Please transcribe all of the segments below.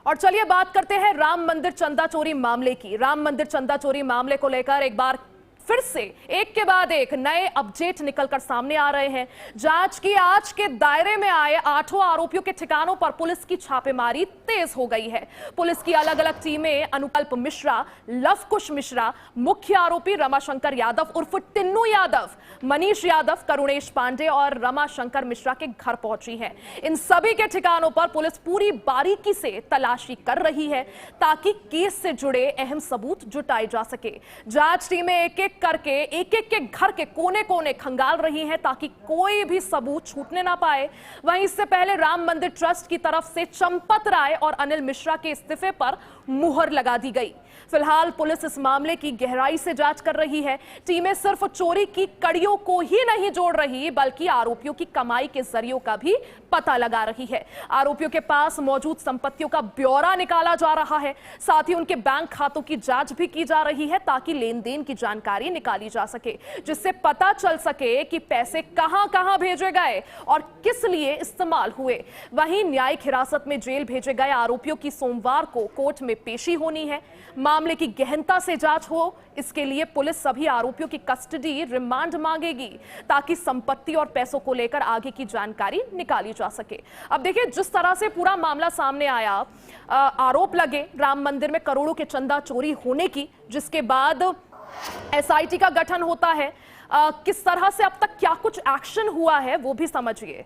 और चलिए बात करते हैं राम मंदिर चंदा चोरी मामले की। राम मंदिर चंदा चोरी मामले को लेकर एक बार फिर से एक के बाद एक नए अपडेट निकलकर सामने आ रहे हैं। जांच की आज के दायरे में आए 8 आरोपियों के ठिकानों पर पुलिस की छापेमारी तेज हो गई है। पुलिस की अलग अलग टीमें अनुकल्प मिश्रा, लवकुश मिश्रा, मुख्य आरोपी रमाशंकर यादव उर्फ टिन्नू यादव, मनीष यादव, करुणेश पांडे और रमाशंकर मिश्रा के घर पहुंची है। इन सभी के ठिकानों पर पुलिस पूरी बारीकी से तलाशी कर रही है ताकि केस से जुड़े अहम सबूत जुटाए जा सके। जांच टीमें एक एक करके एक के घर के कोने कोने खंगाल रही हैं ताकि कोई भी सबूत छूटने ना पाए। वहीं इससे पहले राम मंदिर ट्रस्ट की तरफ से चंपत राय और अनिल मिश्रा के इस्तीफे पर मुहर लगा दी गई। फिलहाल पुलिस इस मामले की गहराई से जांच कर रही है। टीमें सिर्फ चोरी की कड़ियों को ही नहीं जोड़ रही बल्कि आरोपियों की कमाई के जरियों का भी पता लगा रही है। आरोपियों के पास मौजूद संपत्तियों का ब्यौरा निकाला जा रहा है, साथ ही उनके बैंक खातों की जांच भी की जा रही है ताकि लेन देन की जानकारी निकाली जा सके, जिससे पता चल सके कि पैसे कहां कहां भेजे गए और किस लिए इस्तेमाल हुए। वहीं न्यायिक हिरासत में जेल भेजे गए आरोपियों की सोमवार को कोर्ट में पेशी होनी है। मामले की गहनता से जांच हो, इसके लिए पुलिस सभी आरोपियों की कस्टडी रिमांड मांगेगी ताकि संपत्ति और पैसों को लेकर आगे की जानकारी निकाली जा सके। अब देखिए, जिस तरह से पूरा मामला सामने आया, आरोप लगे राम मंदिर में करोड़ों के चंदा चोरी होने की, जिसके बाद एसआईटी का गठन होता है। किस तरह से अब तक क्या कुछ एक्शन हुआ है वो भी समझिए।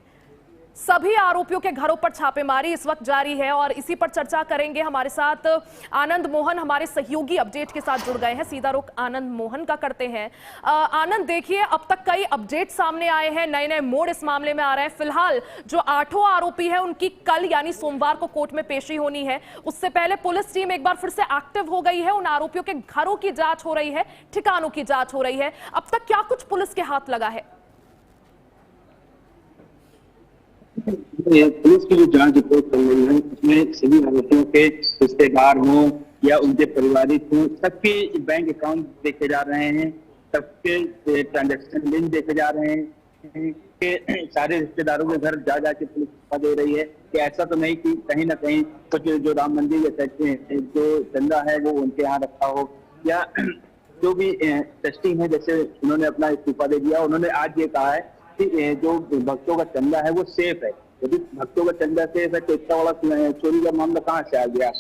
सभी आरोपियों के घरों पर छापेमारी इस वक्त जारी है और इसी पर चर्चा करेंगे। हमारे साथ आनंद मोहन हमारे सहयोगी अपडेट के साथ जुड़ गए हैं। सीधा रुख आनंद मोहन का करते हैं। आनंद, देखिए, अब तक कई अपडेट सामने आए हैं, नए नए मोड़ इस मामले में आ रहे हैं। फिलहाल जो 8 आरोपी है उनकी कल यानी सोमवार को कोर्ट में पेशी होनी है। उससे पहले पुलिस टीम एक बार फिर से एक्टिव हो गई है। उन आरोपियों के घरों की जांच हो रही है, ठिकानों की जांच हो रही है। अब तक क्या कुछ पुलिस के हाथ लगा है? पुलिस की जो जांच रिपोर्ट चल रही है उसमें सभी आरोपियों के रिश्तेदार हों या उनके पारिवारिक हों, सबके बैंक अकाउंट देखे जा रहे हैं, सबके ट्रांजैक्शन लिंक देखे जा रहे हैं। के सारे रिश्तेदारों के घर जा जाके पुलिस दे रही है कि ऐसा तो नहीं कि कहीं ना कहीं कुछ जो राम मंदिर जो चंदा है वो उनके यहाँ रखा हो, या जो भी टेस्टिंग है, जैसे उन्होंने अपना इस्तीफा दे दिया। उन्होंने आज ये कहा है कि जो भक्तों का चंदा है वो सेफ है। यदि भक्तों का चंदा सेफ है तो इतना बड़ा चोरी का मामला कहाँ से आ गया?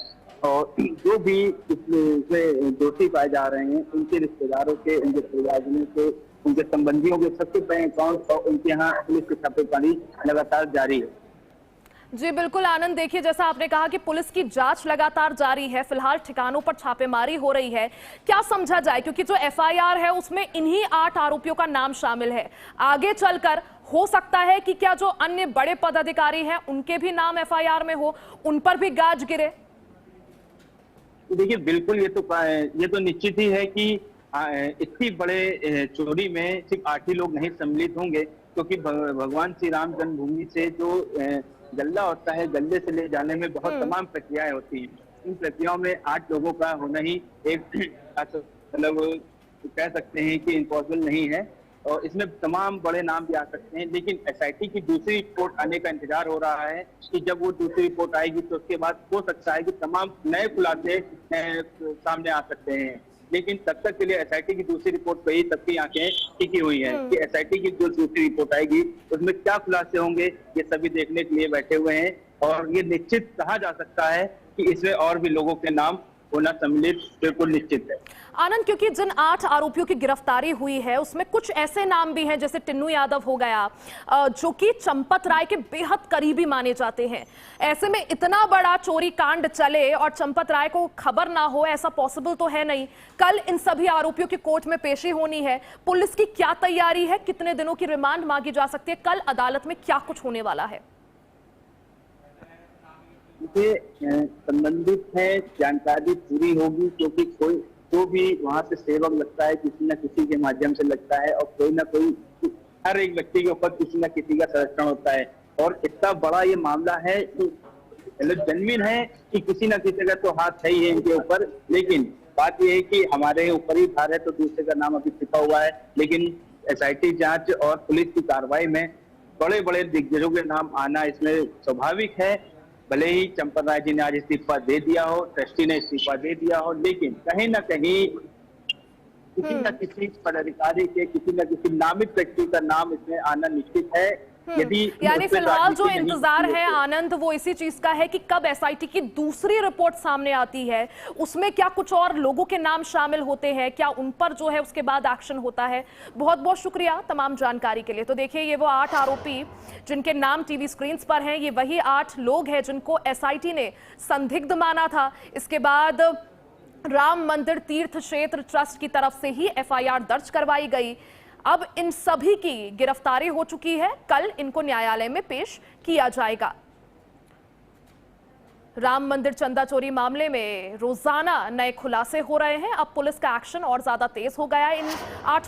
और जो भी इसमें दोषी पाए जा रहे हैं उनके रिश्तेदारों के, उनके परिवारजनों के, उनके संबंधियों के सबके बैंक अकाउंट और उनके यहाँ पुलिस की छापेमारी लगातार जारी है। जी बिल्कुल आनंद, देखिए, जैसा आपने कहा कि पुलिस की जांच लगातार जारी है, फिलहाल ठिकानों पर छापेमारी हो रही है। क्या समझा जाए, क्योंकि जो एफआईआर है उसमें इन्हीं 8 आरोपियों का नाम शामिल है। आगे चलकर हो सकता है कि क्या जो अन्य बड़े पदाधिकारी हैं उनके भी नाम एफआईआर में हो, उन पर भी गाज गिरे? देखिए, बिल्कुल ये तो निश्चित ही है कि इतनी बड़े चोरी में सिर्फ 8 ही लोग नहीं सम्मिलित होंगे, क्योंकि भगवान श्री राम जन्मभूमि से जो गल्ला होता है, गल्ले से ले जाने में बहुत तमाम प्रक्रियाएं होती हैं। इन प्रक्रियाओं में 8 लोगों का होना ही एक मतलब कह सकते हैं कि इम्पॉसिबल नहीं है, और इसमें तमाम बड़े नाम भी आ सकते हैं। लेकिन एसआईटी की दूसरी रिपोर्ट आने का इंतजार हो रहा है कि जब वो दूसरी रिपोर्ट आएगी तो उसके बाद हो सकता है कि तमाम नए खुलासे सामने आ सकते हैं। लेकिन तब तक के लिए एसआईटी की दूसरी रिपोर्ट पे ही सबकी आंखें टिकी हुई हैं कि एसआईटी की जो दूसरी रिपोर्ट आएगी उसमें क्या खुलासे होंगे, ये सभी देखने के लिए बैठे हुए हैं। और ये निश्चित कहा जा सकता है कि इसमें और भी लोगों के नाम होना सम्मिलित बिल्कुल निश्चित है। आनंद, क्योंकि जिन 8 आरोपियों की गिरफ्तारी हुई है उसमें कुछ ऐसे नाम भी हैं, जैसे टिन्नू यादव हो गया, जो कि चंपत राय के बेहद करीबी माने जाते हैं। ऐसे में इतना बड़ा चोरी कांड चले और चंपत राय को खबर ना हो, ऐसा पॉसिबल तो है नहीं। कल इन सभी आरोपियों की कोर्ट में पेशी होनी है। पुलिस की क्या तैयारी है? कितने दिनों की रिमांड मांगी जा सकती है? कल अदालत में क्या कुछ होने वाला है? संबंधित है, जानकारी पूरी होगी, क्योंकि कोई जो भी वहां से सेवक लगता है किसी न किसी के माध्यम से लगता है, और कोई ना कोई हर एक व्यक्ति के ऊपर किसी न किसी का संरक्षण होता है। और इतना बड़ा ये मामला है कि जन्मीन है कि किसी न किसी का तो हाथ है ही है इनके ऊपर। लेकिन बात यह है कि हमारे ऊपर ही भार है तो दूसरे का नाम अभी छिपा हुआ है। लेकिन एसआईटी जांच और पुलिस की कार्रवाई में बड़े बड़े दिग्गजों के नाम आना इसमें स्वाभाविक है। भले ही चंपत राय जी ने आज इस्तीफा दे दिया हो, ट्रस्टी ने इस्तीफा दे दिया हो, लेकिन कहीं ना कहीं किसी न किसी पदाधिकारी के, किसी न किसी नामित व्यक्ति का नाम इसमें आना निश्चित है। यदि यानी उस पर फिलहाल जो राजनीति नहीं इंतजार होती है आनंद, वो इसी चीज का है कि कब एसआईटी की दूसरी रिपोर्ट सामने आती है, उसमें क्या कुछ और लोगों के नाम शामिल होते हैं, क्या उन पर जो है उसके बाद एक्शन होता है। बहुत बहुत शुक्रिया तमाम जानकारी के लिए। तो देखिए, ये वो 8 आरोपी जिनके नाम टीवी स्क्रीन पर हैं, ये वही 8 लोग हैं जिनको एसआईटी ने संदिग्ध माना था। इसके बाद राम मंदिर तीर्थ क्षेत्र ट्रस्ट की तरफ से ही एफआईआर दर्ज करवाई गई। अब इन सभी की गिरफ्तारी हो चुकी है, कल इनको न्यायालय में पेश किया जाएगा। राम मंदिर चंदा चोरी मामले में रोजाना नए खुलासे हो रहे हैं। अब पुलिस का एक्शन और ज्यादा तेज हो गया है इन 8